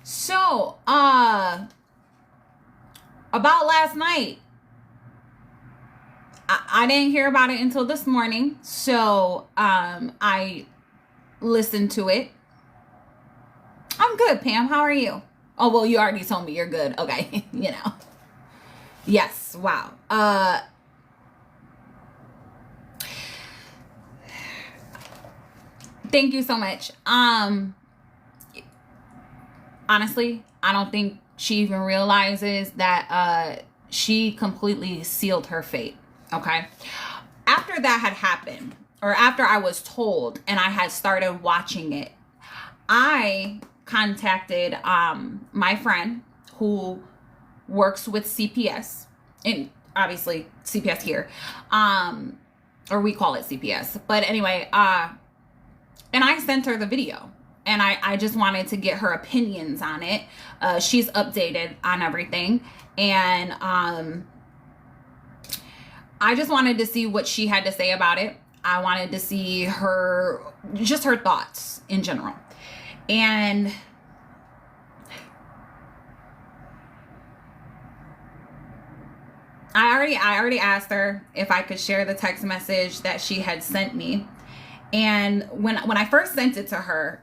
So, about last night, I didn't hear about it until this morning. So, I listened to it. I'm good, Pam. How are you? Oh, well, you already told me you're good. Okay. You know. Yes. Wow. Thank you so much. Honestly, I don't think she even realizes that she completely sealed her fate. Okay. After that had happened, or after I was told and I had started watching it, I contacted my friend who works with CPS, and obviously CPS here, or we call it CPS. But anyway, and I sent her the video. And I just wanted to get her opinions on it. She's updated on everything. And I just wanted to see what she had to say about it. I wanted to see her thoughts in general. And I already asked her if I could share the text message that she had sent me. And when I first sent it to her,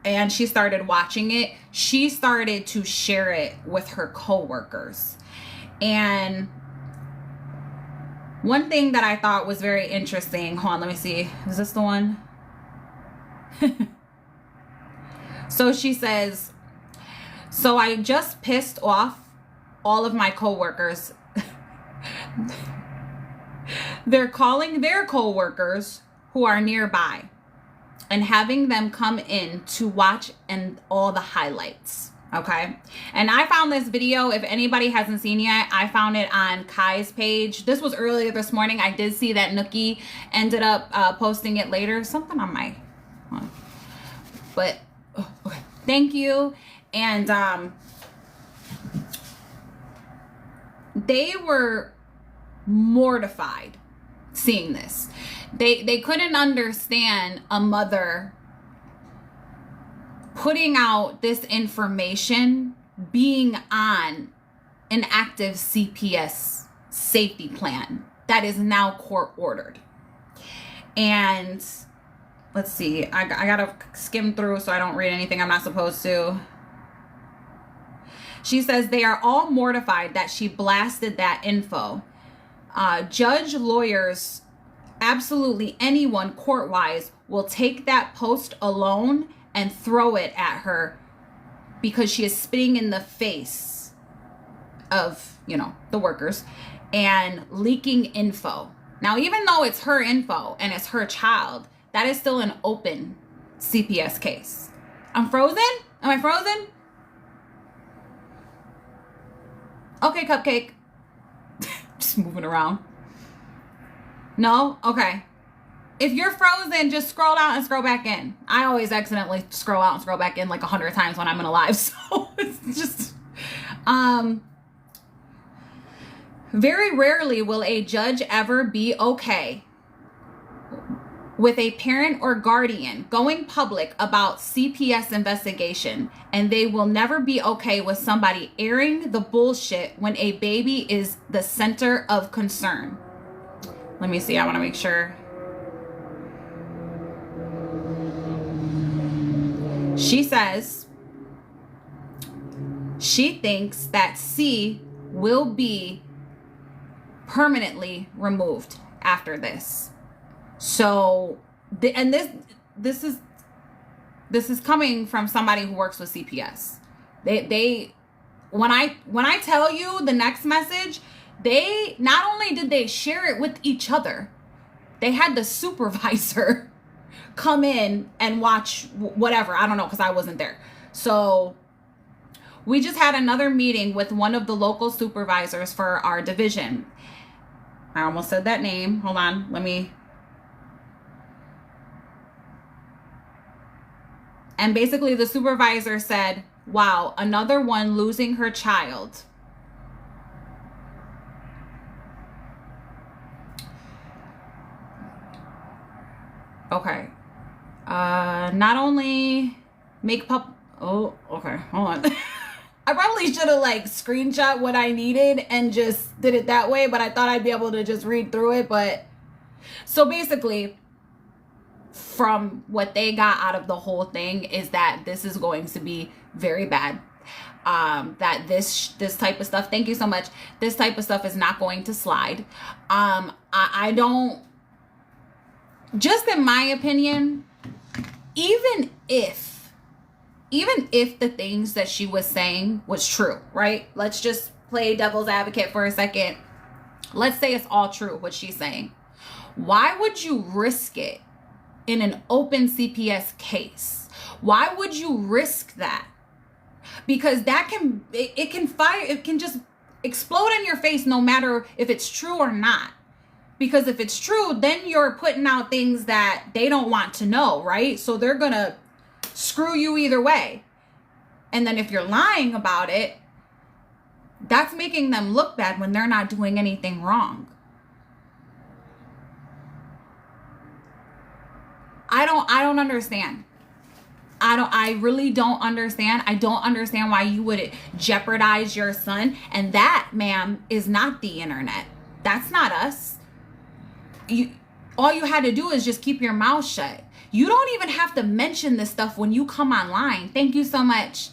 and she started watching it, she started to share it with her coworkers. And one thing that I thought was very interesting, hold on, let me see. Is this the one? So she says, so I just pissed off all of my coworkers. They're calling their coworkers who are nearby and having them come in to watch and all the highlights. Okay. And I found this video. If anybody hasn't seen yet, I found it on Kai's page. This was earlier this morning. I did see that Nookie ended up posting it later. Something on my, but okay. Thank you. And they were mortified seeing this. They couldn't understand a mother putting out this information, being on an active CPS safety plan that is now court ordered. And let's see, I gotta skim through so I don't read anything I'm not supposed to. She says they are all mortified that she blasted that info. Judge, lawyers, absolutely anyone court-wise will take that post alone and throw it at her because she is spitting in the face of, you know, the workers and leaking info. Now, even though it's her info and it's her child, that is still an open CPS case. I'm frozen? Am I frozen? Okay, Cupcake. Just moving around. No? Okay. If you're frozen, just scroll out and scroll back in. I always accidentally scroll out and scroll back in like 100 times when I'm in a live. So it's just, very rarely will a judge ever be okay with a parent or guardian going public about CPS investigation, and they will never be okay with somebody airing the bullshit when a baby is the center of concern. Let me see. I want to make sure. She says she thinks that C will be permanently removed after this. So, and this is coming from somebody who works with CPS. They when I tell you the next message, they not only did they share it with each other, they had the supervisor come in and watch whatever. I don't know, because I wasn't there. So we just had another meeting with one of the local supervisors for our division. I almost said that name. Hold on. Let me. And basically the supervisor said, wow, another one losing her child. Okay. Not only make oh, okay, hold on. I probably should have like screenshot what I needed and just did it that way, but I thought I'd be able to just read through it. But so basically, from what they got out of the whole thing is that this is going to be very bad. That this type of stuff, thank you so much, this type of stuff is not going to slide. I don't, just in my opinion, even if the things that she was saying was true, right? Let's just play devil's advocate for a second. Let's say it's all true, what she's saying. Why would you risk it in an open CPS case? Why would you risk that? Because that can, it can just explode in your face no matter if it's true or not. Because if it's true, then you're putting out things that they don't want to know, right? So they're gonna screw you either way. And then if you're lying about it, that's making them look bad when they're not doing anything wrong. I don't understand. I really don't understand. I don't understand why you would jeopardize your son. And that, ma'am, is not the internet. That's not us. All you had to do is just keep your mouth shut. You don't even have to mention this stuff when you come online. Thank you so much.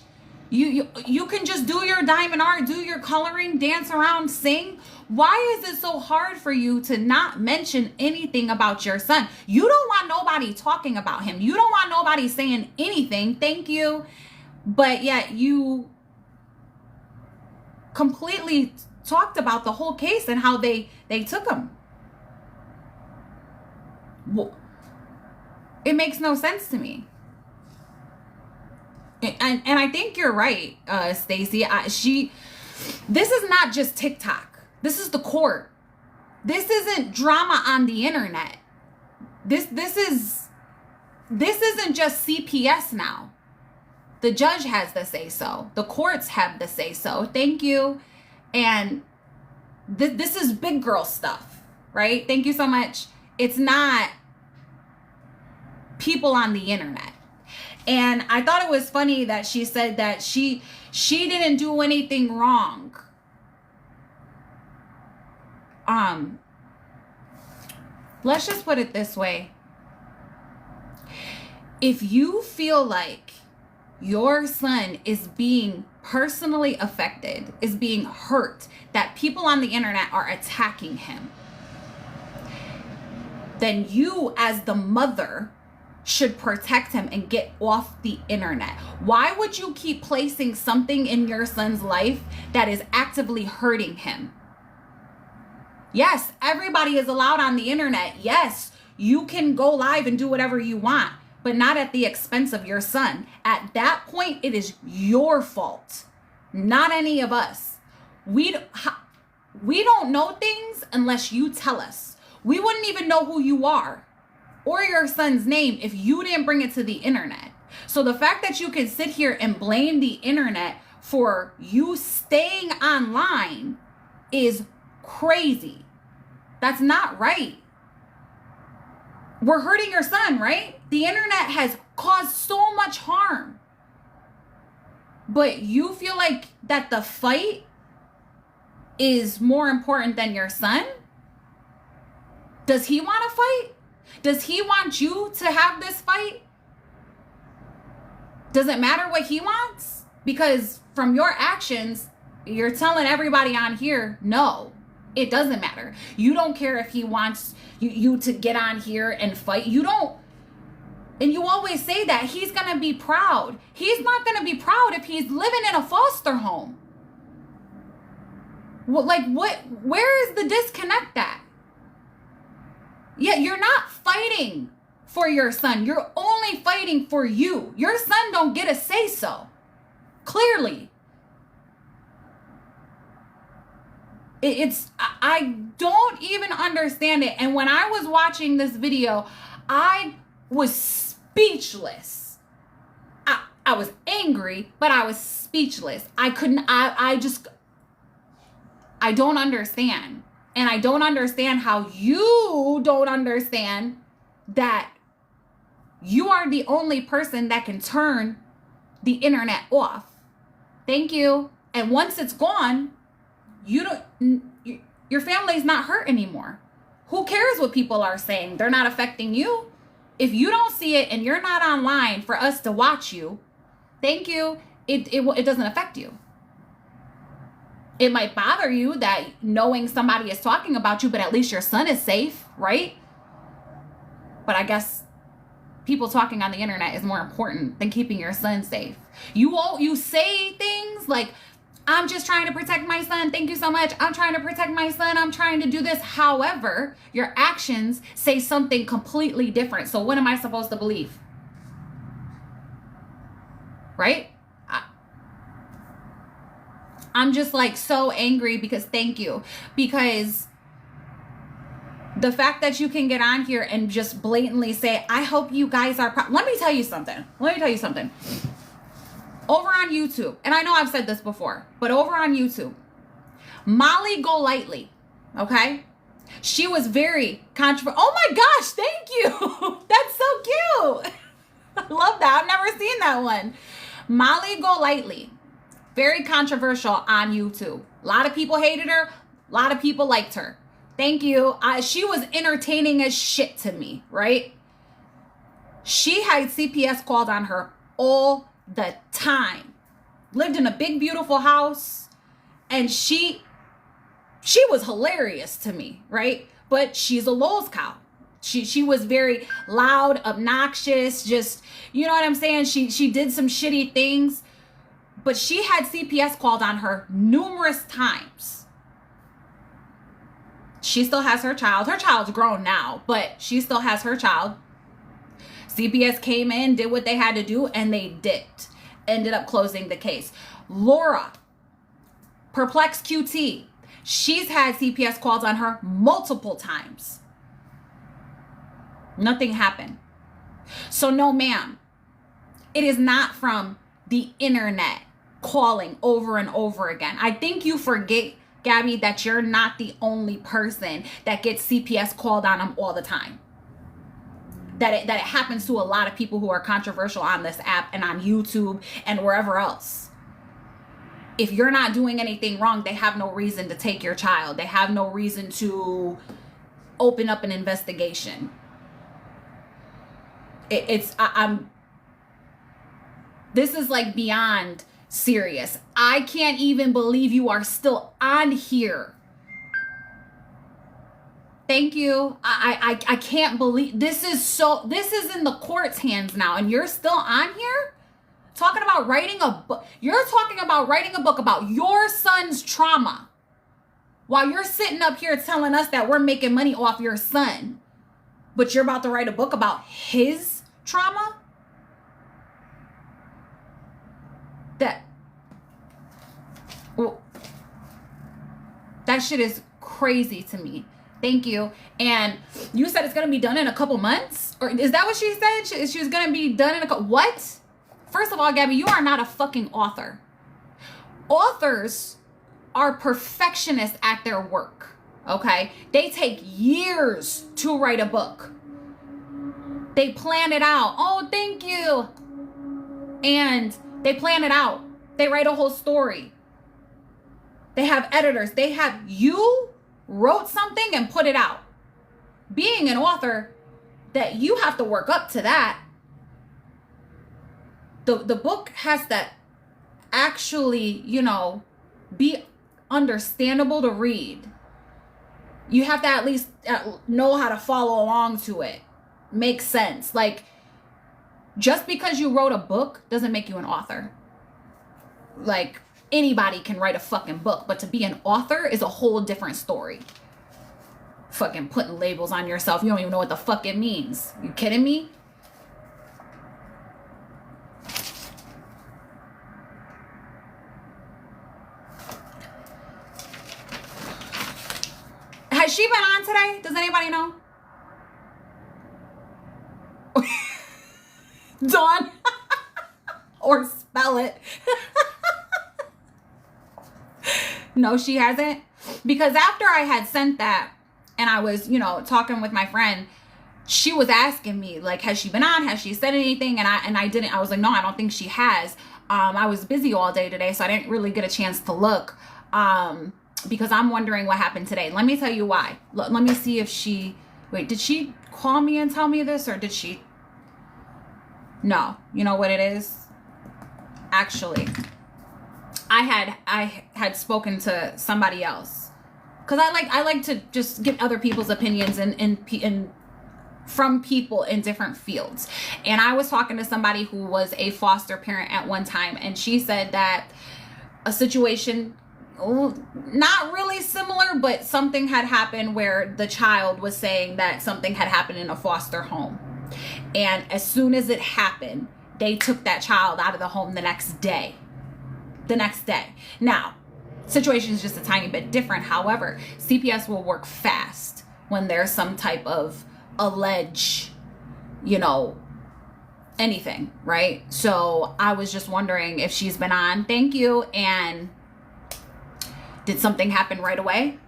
You can just do your diamond art, do your coloring, dance around, sing. Why is it so hard for you to not mention anything about your son? You don't want nobody talking about him. You don't want nobody saying anything. Thank you. But yet you completely talked about the whole case and how they took him. It makes no sense to me. And I think you're right, Stacey. This is not just TikTok. This is the court. This isn't drama on the internet. This isn't just CPS now. The judge has the say so. The courts have the say so. Thank you. And this is big girl stuff, right? Thank you so much. It's not people on the internet. And I thought it was funny that she said that she didn't do anything wrong. Let's just put it this way. If you feel like your son is being personally affected, is being hurt, that people on the internet are attacking him, then you as the mother should protect him and get off the internet. Why would you keep placing something in your son's life that is actively hurting him? Yes, everybody is allowed on the internet. Yes, you can go live and do whatever you want, but not at the expense of your son. At that point, it is your fault, not any of us. We don't know things unless you tell us. We wouldn't even know who you are or your son's name if you didn't bring it to the internet. So the fact that you can sit here and blame the internet for you staying online is crazy. That's not right. We're hurting your son, right? The internet has caused so much harm. But you feel like that the fight is more important than your son? Does he want to fight? Does he want you to have this fight? Does it matter what he wants? Because from your actions, you're telling everybody on here, no, it doesn't matter. You don't care if he wants you to get on here and fight. You don't. And you always say that he's going to be proud. He's not going to be proud if he's living in a foster home. Where is the disconnect at? Yeah, you're not fighting for your son. You're only fighting for you. Your son don't get a say so. Clearly. I don't even understand it. And when I was watching this video, I was speechless. I was angry, but I was speechless. I don't understand. And I don't understand how you don't understand that You are the only person that can turn the internet off. Thank you. And once it's gone, your family's not hurt anymore. Who cares what people are saying? They're not affecting you. If you don't see it and you're not online for us to watch you, thank you. It doesn't affect you. It might bother you that knowing somebody is talking about you, but at least your son is safe, right? But I guess people talking on the internet is more important than keeping your son safe. You say things like, I'm just trying to protect my son. Thank you so much. I'm trying to protect my son. I'm trying to do this. However, your actions say something completely different. So what am I supposed to believe? Right? I'm just like so angry because thank you. Because the fact that you can get on here and just blatantly say, I hope you guys are let me tell you something. Over on YouTube, and I know I've said this before, but over on YouTube, Molly Golightly, okay? She was very controversial. Oh my gosh, thank you. That's so cute. I love that. I've never seen that one. Molly Golightly, very controversial on YouTube. A lot of people hated her. A lot of people liked her. Thank you. She was entertaining as shit to me, right? She had CPS called on her all the time. Lived in a big, beautiful house. And she was hilarious to me, right? But she's a Lowe's cow. She was very loud, obnoxious, just, you know what I'm saying? She did some shitty things. But she had CPS called on her numerous times. She still has her child. Her child's grown now, but she still has her child. CPS came in, did what they had to do, and they dipped. Ended up closing the case. Laura, Perplex QT, she's had CPS calls on her multiple times. Nothing happened. So no, ma'am. It is not from the internet calling over and over again. I think you forget, Gabby, that you're not the only person that gets CPS called on them all the time. That it happens to a lot of people who are controversial on this app and on YouTube and wherever else. If you're not doing anything wrong, they have no reason to take your child. They have no reason to open up an investigation. This is like beyond serious. I can't even believe you are still on here. Thank you. I can't believe this is in the court's hands now, and you're still on here talking about writing a book. You're talking about writing a book about your son's trauma while you're sitting up here telling us that we're making money off your son, but you're about to write a book about his trauma? That shit is crazy to me. Thank you. And you said it's going to be done in a couple months? Or is that what she said? She was going to be done in a couple... What? First of all, Gabby, you are not a fucking author. Authors are perfectionists at their work, okay? They take years to write a book. They plan it out. Oh, thank you. And they plan it out. They write a whole story. They have editors. You wrote something and put it out. Being an author, that you have to work up to that. The book has to actually, be understandable to read. You have to at least know how to follow along to it. Make sense. Like, just because you wrote a book doesn't make you an author. Like, anybody can write a fucking book, but to be an author is a whole different story. Fucking putting labels on yourself. You don't even know what the fuck it means. You kidding me? Has she been on today? Does anybody know? Dawn. Or spell it. No, she hasn't. Because after I had sent that and I was, talking with my friend, she was asking me, like, has she been on? Has she said anything? And I didn't. I was like, no, I don't think she has. I was busy all day today, so I didn't really get a chance to look, because I'm wondering what happened today. Let me tell you why. Let me see if she, wait, did she call me and tell me this, or did she? No, you know what it is? Actually, I had spoken to somebody else, because I like to just get other people's opinions and from people in different fields. And I was talking to somebody who was a foster parent at one time, and she said that a situation, not really similar, but something had happened where the child was saying that something had happened in a foster home. And as soon as it happened, they took that child out of the home the next day. Now, situation is just a tiny bit different. However, CPS will work fast when there's some type of allege, anything, right? So I was just wondering if she's been on. Thank you. And did something happen right away?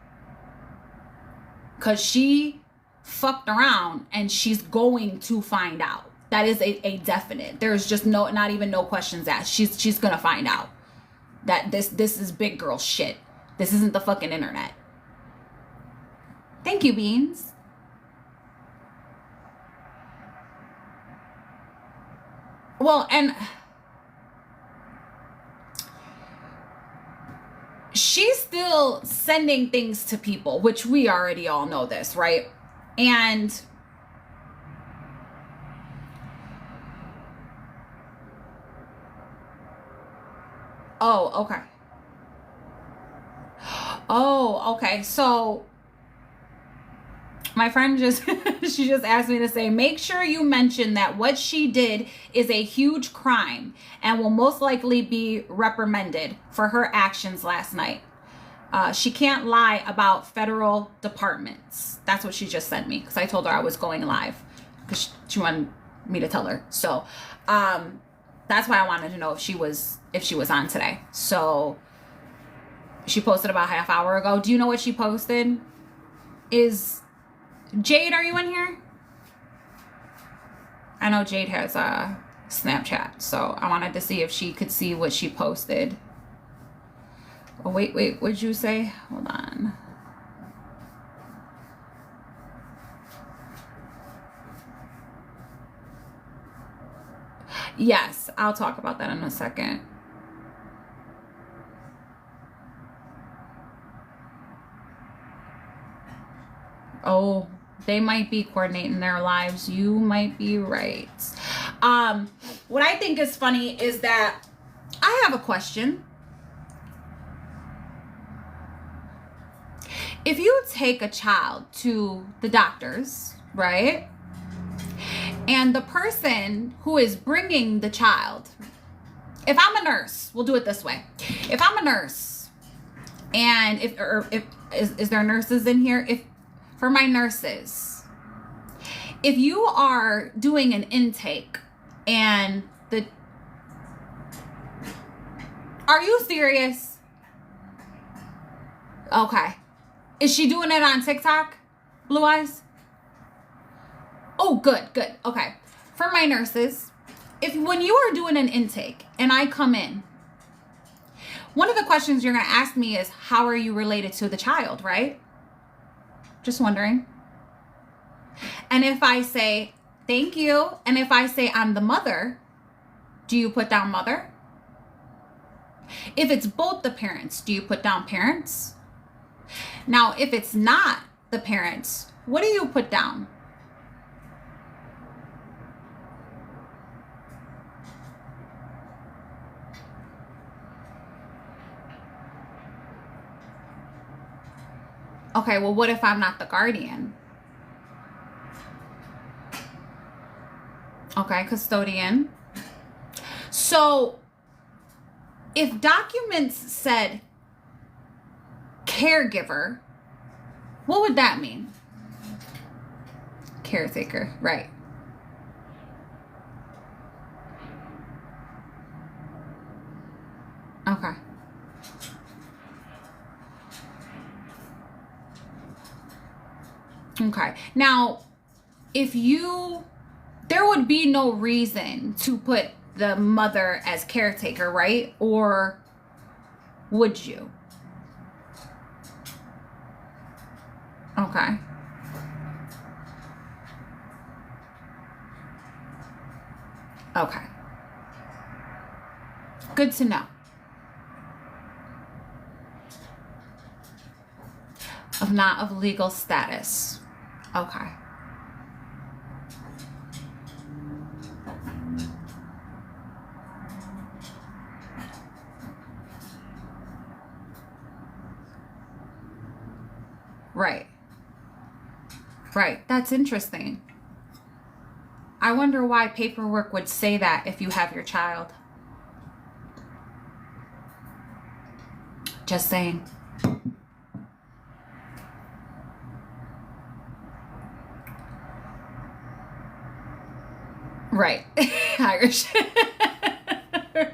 Because she fucked around, and she's going to find out. That is a definite. There's just not even no questions asked. She's gonna find out that this is big girl shit. This isn't the fucking internet. Thank you, Beans. Well, and she's still sending things to people, which we already all know this, right? And oh, okay. So my friend she just asked me to say, make sure you mention that what she did is a huge crime and will most likely be reprimanded for her actions last night. She can't lie about federal departments. That's what she just sent me, because I told her I was going live because she wanted me to tell her. So that's why I wanted to know if she was on today. So she posted about half hour ago. Do you know what she posted? Is Jade, are you in here? I know Jade has a Snapchat, so I wanted to see if she could see what she posted. Oh, wait, what'd you say? Hold on. Yes, I'll talk about that in a second. Oh, they might be coordinating their lives. You might be right. What I think is funny is that I have a question. If you take a child to the doctors, right? And the person who is bringing the child, if I'm a nurse, we'll do it this way. If I'm a nurse, and is there nurses in here? For my nurses, if you are doing an intake and are you serious? Okay. Is she doing it on TikTok? Blue Eyes? Oh, good. Okay. For my nurses, when you are doing an intake and I come in, one of the questions you're going to ask me is, how are you related to the child, right? Just wondering. And if I say, thank you, and if I say I'm the mother, do you put down mother? If it's both the parents, do you put down parents? Now, if it's not the parents, what do you put down? Okay, well, what if I'm not the guardian? Okay, custodian. So, if documents said caregiver, what would that mean? Caretaker, right. Okay. Okay. Now, there would be no reason to put the mother as caretaker, right? Or would you? Okay. Okay. Good to know. Not of legal status. Okay. Right. Right. That's interesting. I wonder why paperwork would say that if you have your child. Just saying. Right. Irish.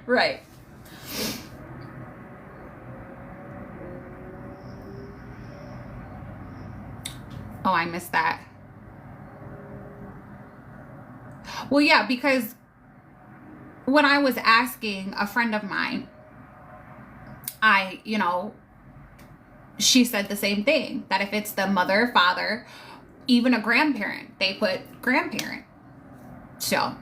Right. Oh, I missed that. Well, yeah, because when I was asking a friend of mine, she said the same thing, that if it's the mother, father, even a grandparent, they put grandparent. So,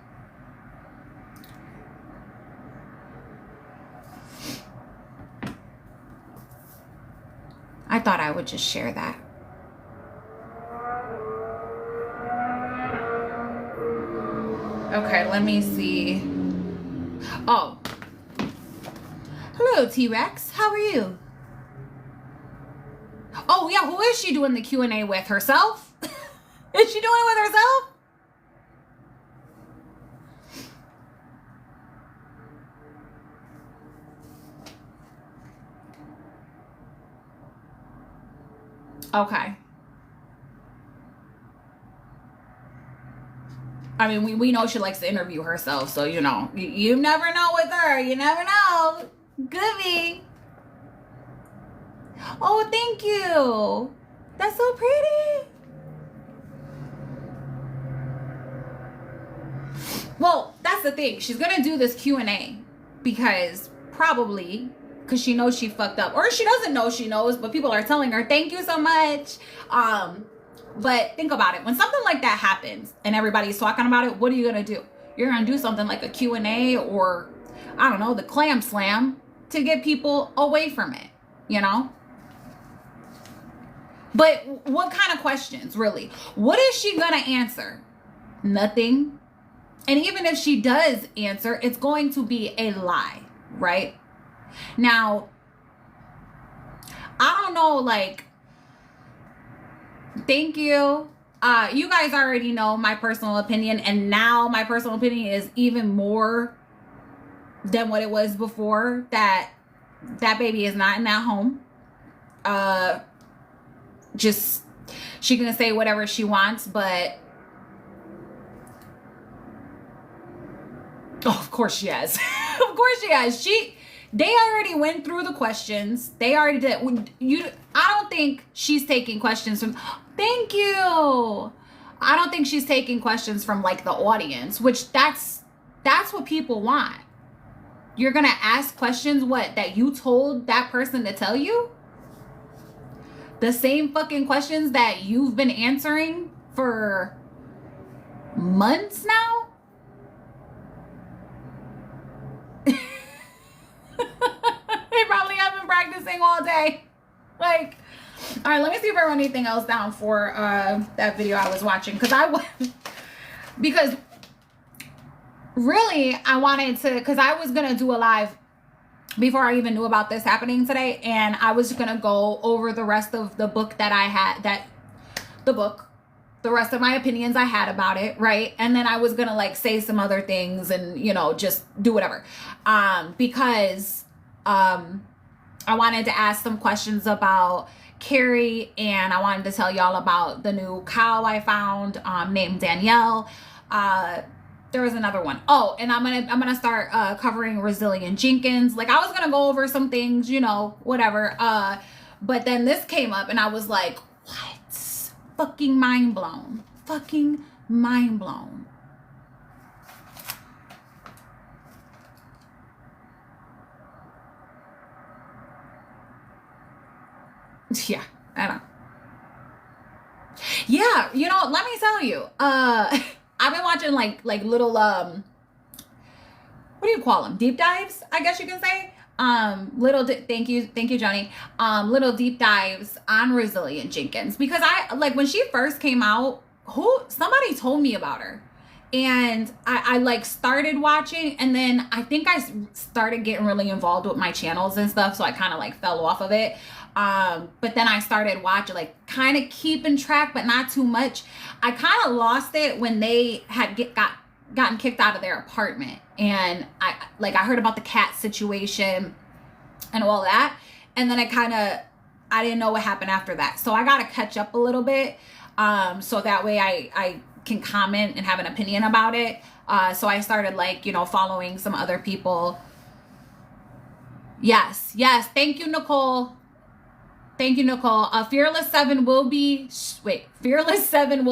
I thought I would just share that. Okay, let me see. Oh. Hello, T-Rex. How are you? Oh, yeah, who is she doing the Q&A with? Herself? Is she doing it with herself? Okay. I mean, we know she likes to interview herself, so, you never know with her. You never know. Gabi. Oh, thank you. That's so pretty. Well, that's the thing. She's going to do this Q&A because she knows she fucked up. Or she doesn't know she knows, but people are telling her, thank you so much. But think about it. When something like that happens and everybody's talking about it, what are you going to do? You're going to do something like a Q&A or, I don't know, the clam slam to get people away from it, But what kind of questions, really? What is she going to answer? Nothing. And even if she does answer, it's going to be a lie, right? Now, I don't know, thank you. You guys already know my personal opinion, and now my personal opinion is even more than what it was before, that baby is not in that home. She can say whatever she wants, but of course she has. Of course she has. They already went through the questions. They already did. I don't think she's taking questions from. Thank you. I don't think she's taking questions from the audience, which that's what people want. You're gonna ask questions that you told that person to tell you? The same fucking questions that you've been answering for months now? They probably have been practicing all day. All right, let me see if I wrote anything else down for that video I was watching. Because really, I wanted to, because I was going to do a live before I even knew about this happening today. And I was going to go over the rest of the book that I had, the rest of my opinions I had about it, right? And then I was going to say some other things and, just do whatever. Because I wanted to ask some questions about Carrie, and I wanted to tell y'all about the new cow I found named Danielle. There was another one. Oh, and I'm gonna start covering Resilient Jenkins. I was gonna go over some things, whatever. But then this came up, and I was like, what? Fucking mind blown. Fucking Mind blown. Yeah, I know. Yeah, you know, let me tell you. I've been watching like little what do you call them? Deep dives, I guess you can say. Thank you, Johnny. Little deep dives on Resilient Jenkins, because I like when she first came out, somebody told me about her. And I like started watching, and then I think I started getting really involved with my channels and stuff, so I kind of like fell off of it. But then I started watching, like kind of keeping track, but not too much. I kind of lost it when they had gotten kicked out of their apartment, and I heard about the cat situation and all that, and then I didn't know what happened after that, so I got to catch up a little bit, so that way I can comment and have an opinion about it. So I started like, you know, following some other people. Yes, thank you, Nicole. Fearless 7 will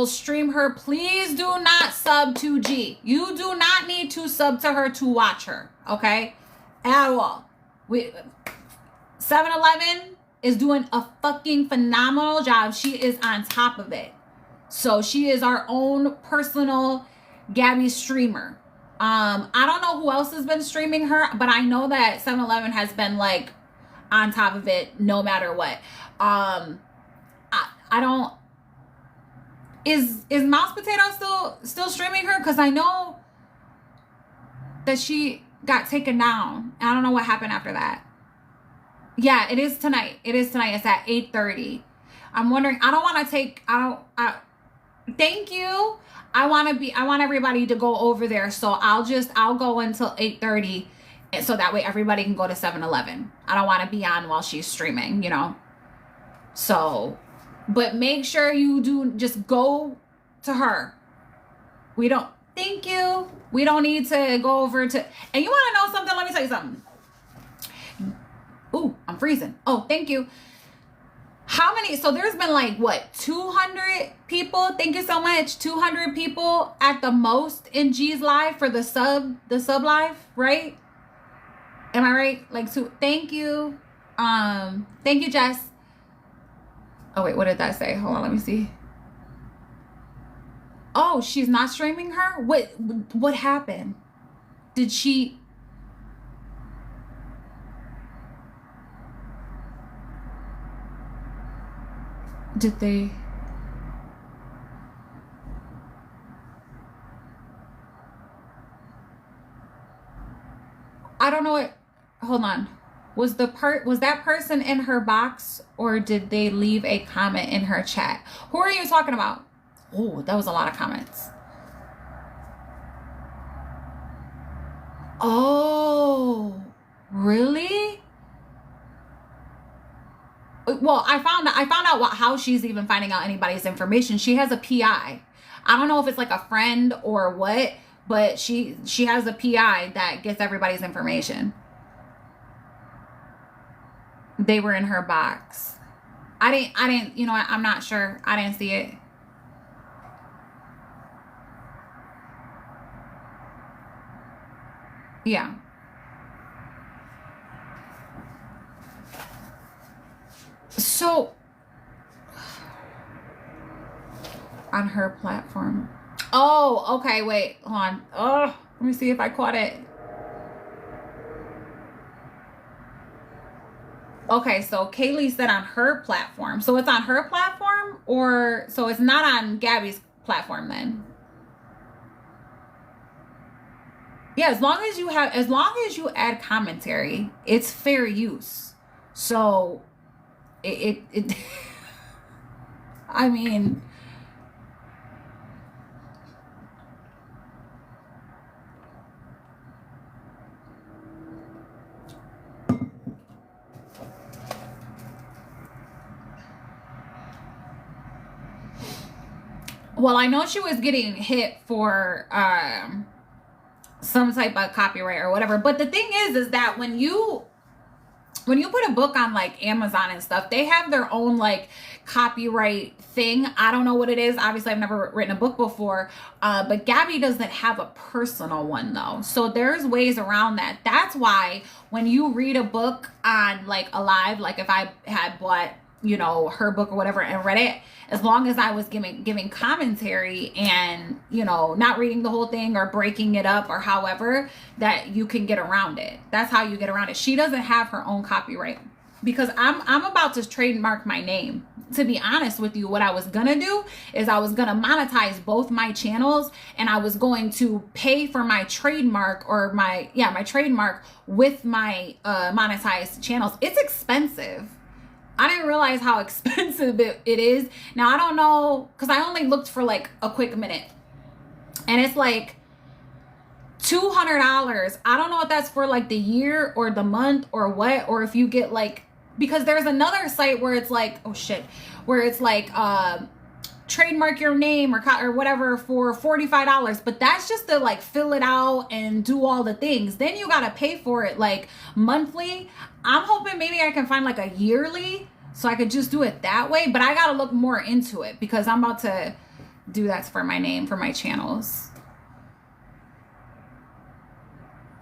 stream her. Please do not sub to G. You do not need to sub to her to watch her, okay? At all. 7-Eleven is doing a fucking phenomenal job. She is on top of it. So she is our own personal Gabi streamer. I don't know who else has been streaming her, but I know that 7-Eleven has been like on top of it no matter what. I don't, is Mouse Potato still streaming her? Because I know that she got taken down. I don't know what happened after that. Yeah, it is tonight. It's at 8:30. I'm wondering, thank you. I want everybody to go over there. So I'll go until 8:30. So that way everybody can go to 7-Eleven. I don't want to be on while she's streaming, you know? So, but make sure you do just go to her. Thank you. We don't need to go over to, and you want to know something? Let me tell you something. Ooh, I'm freezing. Oh, thank you. So there's been like, what, 200 people? Thank you so much. 200 people at the most in G's live for the sub live, right? Am I right? Like, thank you. Thank you, Jess. Oh, wait, what did that say? Hold on, let me see. Oh, she's not streaming her? What happened? Did they? I don't know what, hold on. Was that person in her box, or did they leave a comment in her chat? Who are you talking about? Oh, that was a lot of comments. Oh, really? Well, I found out how she's even finding out anybody's information. She has a PI. I don't know if it's like a friend or what, but she has a PI that gets everybody's information. They were in her box. I didn't, you know, I'm not sure. I didn't see it. Yeah. So, on her platform. Oh, okay, wait, hold on. Oh, let me see if I caught it. Okay, so Kaylee said on her platform. So it's on her platform, or so it's not on Gabi's platform then? Yeah, as long as you add commentary, it's fair use. So it I mean, well, I know she was getting hit for some type of copyright or whatever, but the thing is that when you when you put a book on like Amazon and stuff, they have their own like copyright thing. I don't know what it is. Obviously, I've never written a book before, but Gabi doesn't have a personal one though. So there's ways around that. That's why when you read a book on like a live, like if I had bought, you know, her book or whatever and read it, as long as I was giving commentary and, you know, not reading the whole thing or breaking it up or however, that you can get around it. That's how you get around it. She doesn't have her own copyright because I'm about to trademark my name. To be honest with you, what I was gonna do is I was gonna monetize both my channels, and I was going to pay for my trademark or my trademark with my monetized channels. It's expensive. I didn't realize how expensive it is. Now, I don't know, because I only looked for like a quick minute. And it's like $200. I don't know if that's for like the year or the month or what, or if you get like, because there's another site where it's like, oh shit, where it's like trademark your name or whatever for $45. But that's just to like fill it out and do all the things. Then you got to pay for it like monthly. I'm hoping maybe I can find like a yearly so I could just do it that way. But I got to look more into it because I'm about to do that for my name, for my channels.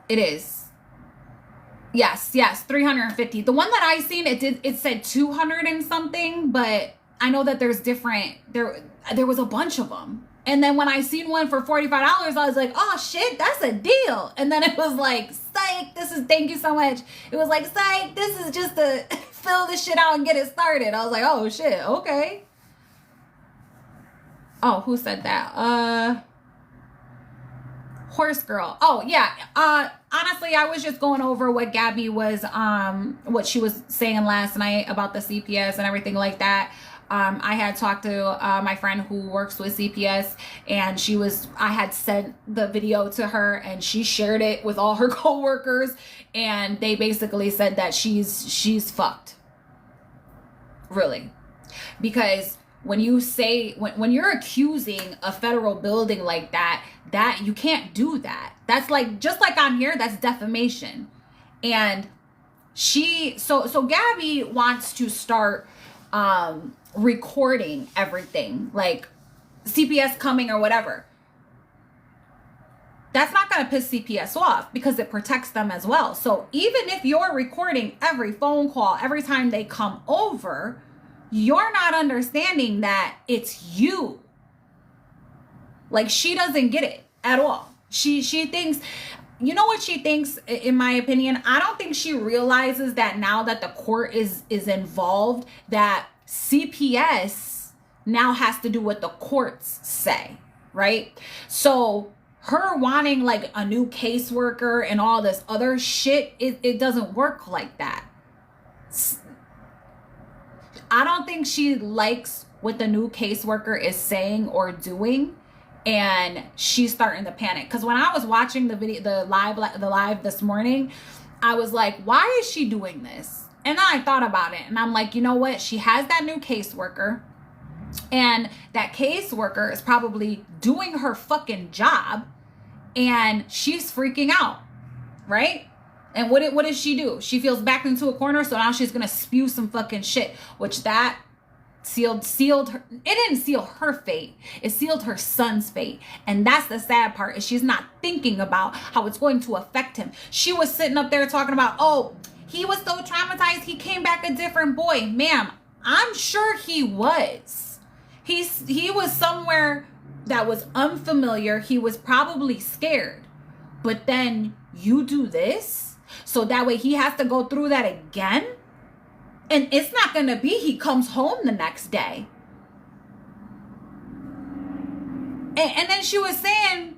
It is. Yes, 350. The one that I seen, it said 200 and something, but I know that there's different, there was a bunch of them. And then when I seen one for $45, I was like, oh shit, that's a deal. And then it was like, psych, thank you so much. It was like, psych, this is just to fill this shit out and get it started. I was like, oh shit, okay. Oh, who said that? Horse girl. Oh yeah. Honestly, I was just going over what Gabi was, what she was saying last night about the CPS and everything like that. I had talked to my friend who works with CPS, and I had sent the video to her, and she shared it with all her coworkers, and they basically said that she's fucked. Really. Because when you say, when you're accusing a federal building like that you can't do that. That's like, just like on here, that's defamation. And so Gabi wants to start recording everything, like CPS coming or whatever. That's not going to piss CPS off because it protects them as well. So even if you're recording every phone call, every time they come over, you're not understanding that it's you. Like, she doesn't get it at all. She thinks, you know what she thinks, in my opinion? I don't think she realizes that now that the court is involved, that CPS now has to do what the courts say, right? So her wanting like a new caseworker and all this other shit, it doesn't work like that. I don't think she likes what the new caseworker is saying or doing, and she's starting to panic. Because when I was watching the live this morning, I was like, why is she doing this? And then I thought about it, and I'm like, you know what? She has that new caseworker, and that caseworker is probably doing her fucking job, and she's freaking out, right? And what does she do? She feels backed into a corner, so now she's gonna spew some fucking shit, which that sealed her. It didn't seal her fate. It sealed her son's fate. And that's the sad part, is she's not thinking about how it's going to affect him. She was sitting up there talking about, oh, he was so traumatized, he came back a different boy. Ma'am, I'm sure he was. He was somewhere that was unfamiliar. He was probably scared. But then you do this, so that way he has to go through that again? And it's not going to be he comes home the next day. And then she was saying,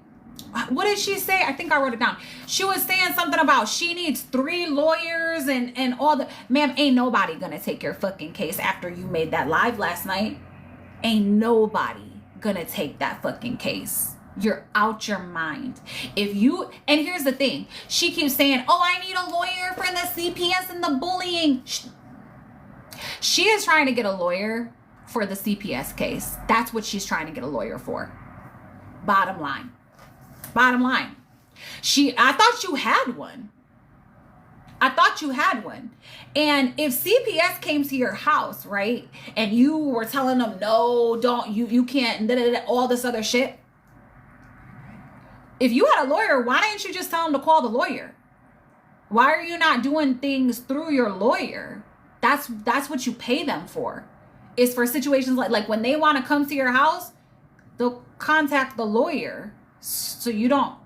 what did she say? I think I wrote it down. She was saying something about she needs 3 lawyers and all the... Ma'am, ain't nobody going to take your fucking case after you made that live last night. Ain't nobody going to take that fucking case. You're out your mind. And here's the thing. She keeps saying, oh, I need a lawyer for the CPS and the bullying. She is trying to get a lawyer for the CPS case. That's what she's trying to get a lawyer for. Bottom line. I thought you had one. I thought you had one. And if CPS came to your house, right, and you were telling them, no, don't, you can't, all this other shit. If you had a lawyer, why didn't you just tell them to call the lawyer? Why are you not doing things through your lawyer? That's what you pay them for. Is for situations like when they want to come to your house, they'll contact the lawyer. So you don't,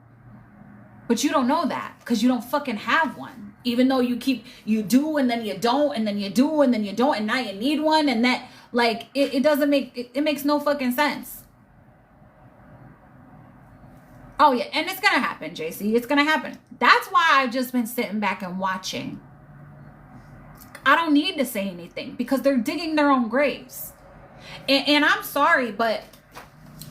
but you don't know that because you don't fucking have one. Even though you do and then you don't and then you do and then you don't and now you need one, and that, like, it doesn't make, it makes no fucking sense. Oh yeah, and it's gonna happen, JC. It's gonna happen. That's why I've just been sitting back and watching. I don't need to say anything because they're digging their own graves. And I'm sorry, but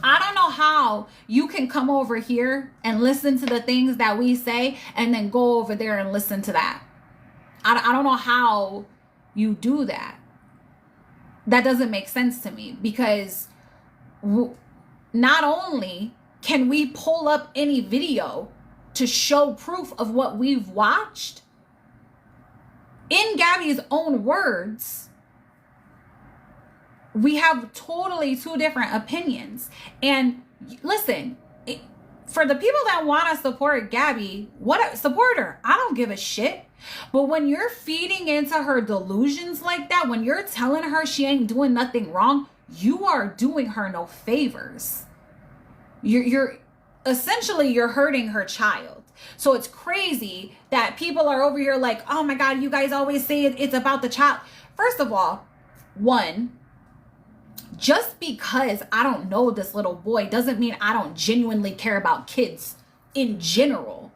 I don't know how you can come over here and listen to the things that we say and then go over there and listen to that. I don't know how you do that. That doesn't make sense to me, because not only can we pull up any video to show proof of what we've watched, in Gabi's own words, we have totally two different opinions. And listen, for the people that want to support Gabi, support her. I don't give a shit. But when you're feeding into her delusions like that, when you're telling her she ain't doing nothing wrong, you are doing her no favors. You're essentially, you're hurting her child. So it's crazy that people are over here like, oh my God, you guys always say it's about the child. First of all, one, just because I don't know this little boy doesn't mean I don't genuinely care about kids in general.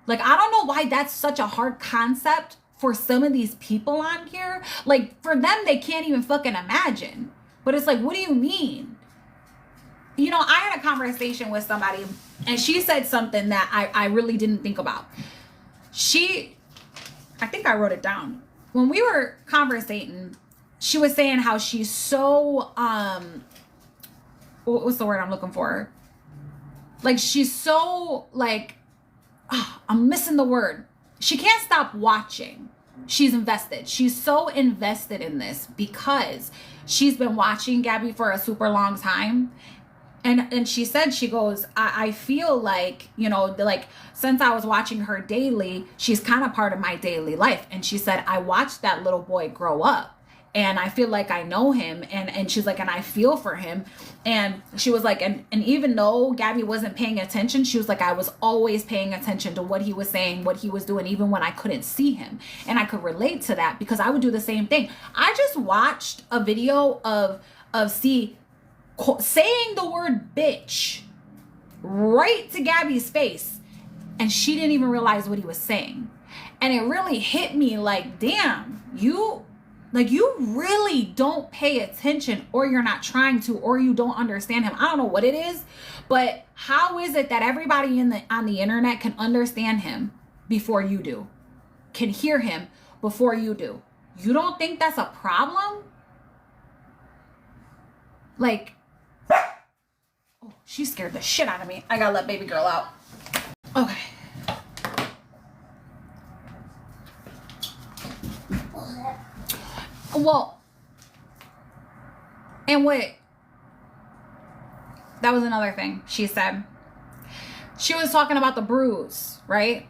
Like, I don't know why that's such a hard concept for some of these people on here. Like, for them, they can't even fucking imagine. But it's like, what do you mean? You know, I had a conversation with somebody and she said something that I really didn't think about. I think I wrote it down. When we were conversating, she was saying how she's so, what's the word I'm looking for? Like, she's so, like, I'm missing the word. She can't stop watching. She's invested. She's so invested in this because she's been watching Gabi for a super long time. And she said, she goes, I feel like, you know, like, since I was watching her daily, she's kind of part of my daily life. And she said, I watched that little boy grow up and I feel like I know him. And she's like, and I feel for him. And she was like, and even though Gabi wasn't paying attention, she was like, I was always paying attention to what he was saying, what he was doing, even when I couldn't see him. And I could relate to that because I would do the same thing. I just watched a video of saying the word bitch right to Gabi's face, and she didn't even realize what he was saying. And it really hit me like, damn, you really don't pay attention, or you're not trying to, or you don't understand him. I don't know what it is, but how is it that everybody on the internet can understand him before you do, can hear him before you do? You don't think that's a problem? Like, oh, she scared the shit out of me. I gotta let baby girl out. Okay. Well, and that was another thing she said. She was talking about the bruise, right?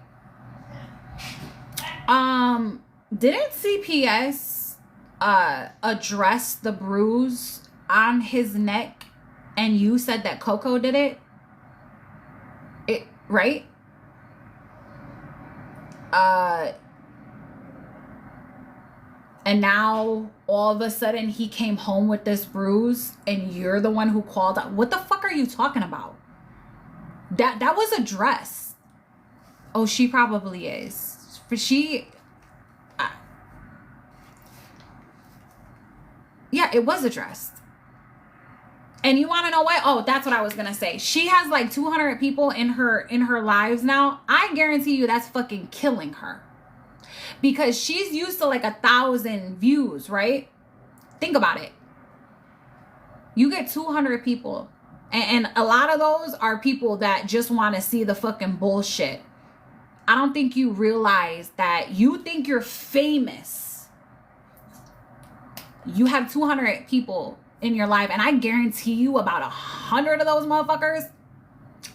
Didn't CPS address the bruise on his neck, and you said that Coco did it? Right? And now all of a sudden he came home with this bruise and you're the one who called out. What the fuck are you talking about? That was addressed. Oh, she probably is. But yeah, it was addressed. And you want to know why? Oh, that's what I was going to say. She has like 200 people in her lives now. I guarantee you that's fucking killing her. Because she's used to like 1,000 views, right? Think about it. You get 200 people. And a lot of those are people that just want to see the fucking bullshit. I don't think you realize that you think you're famous. You have 200 people in your life, and I guarantee you about 100 of those motherfuckers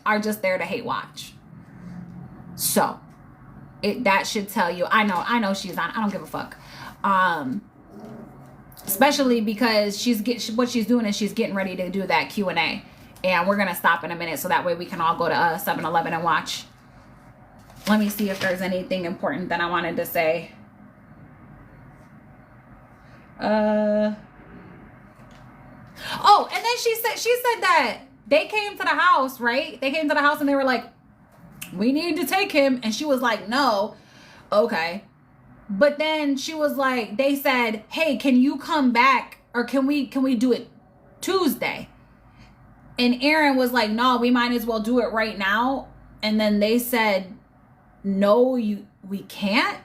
are just there to hate watch. So that should tell you. I know she's on. I don't give a fuck. Especially because what she's doing is she's getting ready to do that Q&A, and we're gonna stop in a minute so that way we can all go to 7-Eleven and watch. Let me see if there's anything important that I wanted to say. Oh, and then she said that they came to the house, right? They came to the house and they were like, we need to take him. And she was like, no. Okay. But then she was like, they said, hey, can you come back? Or can we do it Tuesday? And Aaron was like, no, we might as well do it right now. And then they said, no, we can't.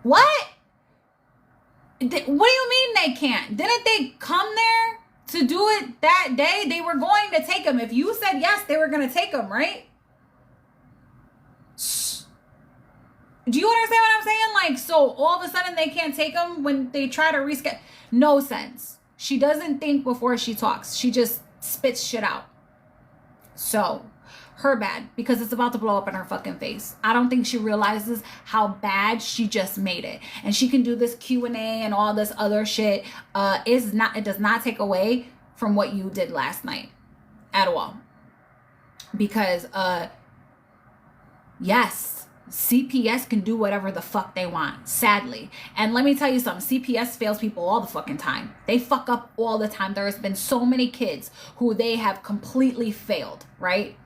What? What do you mean they can't? Didn't they come there to do it that day? They were going to take him. If you said yes, they were going to take him, right? Do you understand what I'm saying? Like, so all of a sudden they can't take him when they try to reschedule. No sense. She doesn't think before she talks. She just spits shit out. So, her bad, because it's about to blow up in her fucking face. I don't think she realizes how bad she just made it. And she can do this Q&A and all this other shit. It does not take away from what you did last night at all. Because, yes, CPS can do whatever the fuck they want, sadly. And let me tell you something, CPS fails people all the fucking time. They fuck up all the time. There has been so many kids who they have completely failed, right?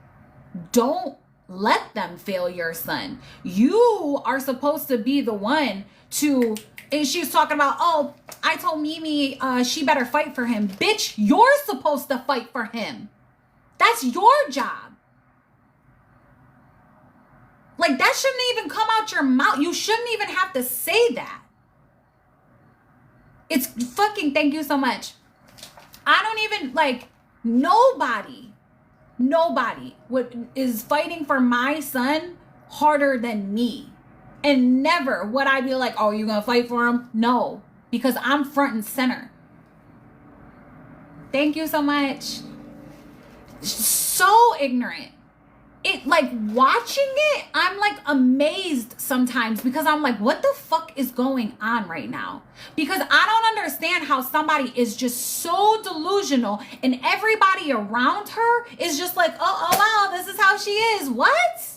Don't let them fail your son. You are supposed to be the one to, and she's talking about, oh, I told Mimi she better fight for him. Bitch, you're supposed to fight for him. That's your job. Like, that shouldn't even come out your mouth. You shouldn't even have to say that. It's fucking, thank you so much. I don't even, like, nobody is fighting for my son harder than me. And never would I be like, oh, you gonna fight for him? No, because I'm front and center. Thank you so much. So ignorant. It, like, watching it, I'm like amazed sometimes, because I'm like, what the fuck is going on right now? Because I don't understand how somebody is just so delusional and everybody around her is just like, oh wow, this is how she is. What?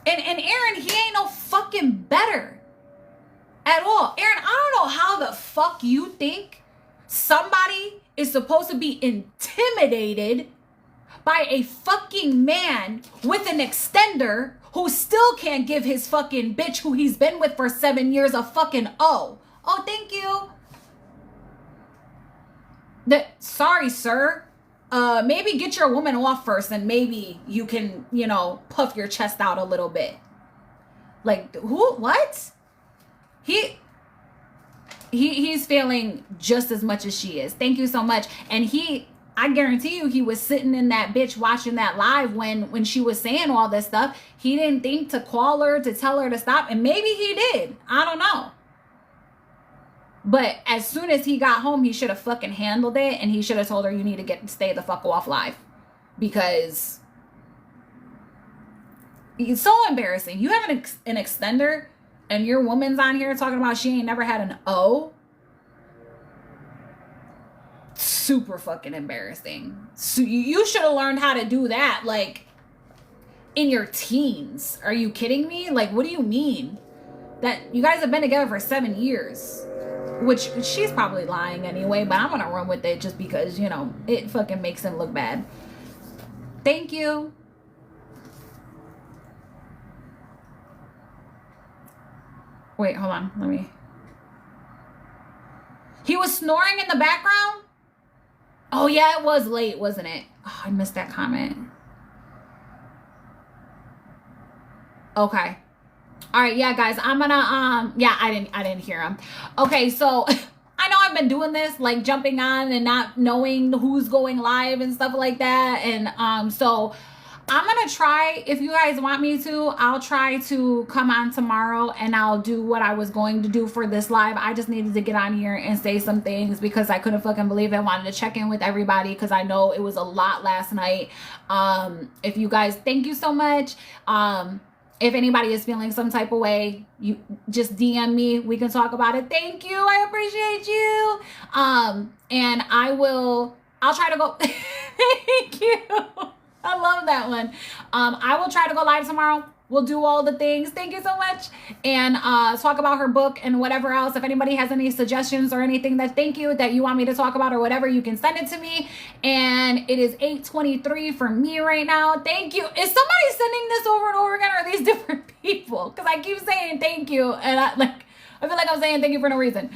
And Aaron, he ain't no fucking better at all. Aaron, I don't know how the fuck you think somebody is supposed to be intimidated by a fucking man with an extender who still can't give his fucking bitch who he's been with for 7 years a fucking O. Oh, thank you. Sorry, sir. Maybe get your woman off first and maybe you can, puff your chest out a little bit. Like, who? What? He's failing just as much as she is. Thank you so much. And I guarantee you he was sitting in that bitch watching that live when she was saying all this stuff. He didn't think to call her to tell her to stop. And maybe he did. I don't know. But as soon as he got home, he should have fucking handled it. And he should have told her, you need to stay the fuck off live. Because it's so embarrassing. You have an extender and your woman's on here talking about she ain't never had an O. Super fucking embarrassing. So you should have learned how to do that, like, in your teens. Are you kidding me? Like, what do you mean? That you guys have been together for 7 years. Which she's probably lying anyway, but I'm gonna run with it just because, it fucking makes him look bad. Thank you. Wait, hold on. He was snoring in the background? Oh, yeah, it was late, wasn't it? Oh, I missed that comment. Okay. All right, yeah, guys, I'm gonna, yeah, I didn't hear him. Okay, so I know I've been doing this, like, jumping on and not knowing who's going live and stuff like that. And, so I'm going to try, if you guys want me to, I'll try to come on tomorrow and I'll do what I was going to do for this live. I just needed to get on here and say some things because I couldn't fucking believe it. I wanted to check in with everybody because I know it was a lot last night. If you guys, thank you so much. If anybody is feeling some type of way, you just DM me. We can talk about it. Thank you. I appreciate you. And I'll try to go. Thank you. I love that one. I will try to go live tomorrow. We'll do all the things. Thank you so much. And talk about her book and whatever else. If anybody has any suggestions or anything that you want me to talk about or whatever, you can send it to me. And it is 8:23 for me right now. Thank you. Is somebody sending this over and over again, or are these different people? Because I keep saying thank you. And I feel like I'm saying thank you for no reason.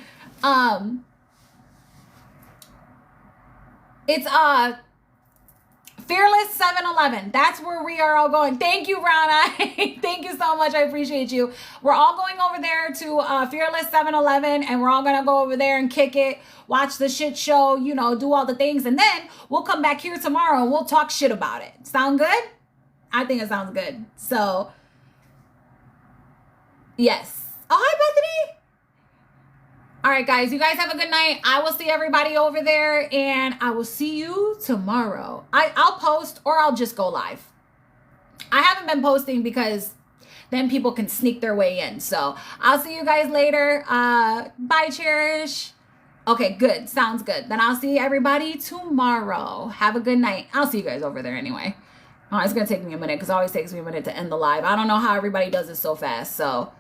It's Fearless 7-Eleven. That's where we are all going. Thank you, Brown Eye. Thank you so much. I appreciate you. We're all going over there to Fearless 7-Eleven, and we're all going to go over there and kick it, watch the shit show, you know, do all the things. And then we'll come back here tomorrow and we'll talk shit about it. Sound good? I think it sounds good. So, yes. Oh, hi, Bethany. All right, guys, you guys have a good night. I will see everybody over there, and I will see you tomorrow. I'll post, or I'll just go live. I haven't been posting because then people can sneak their way in. So I'll see you guys later. Bye, Cherish. Okay, good. Sounds good. Then I'll see everybody tomorrow. Have a good night. I'll see you guys over there anyway. Oh, it's going to take me a minute because it always takes me a minute to end the live. I don't know how everybody does it so fast, so...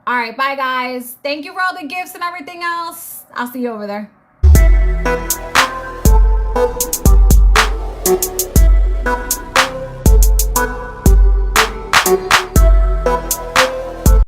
All right, bye, guys. Thank you for all the gifts and everything else. I'll see you over there.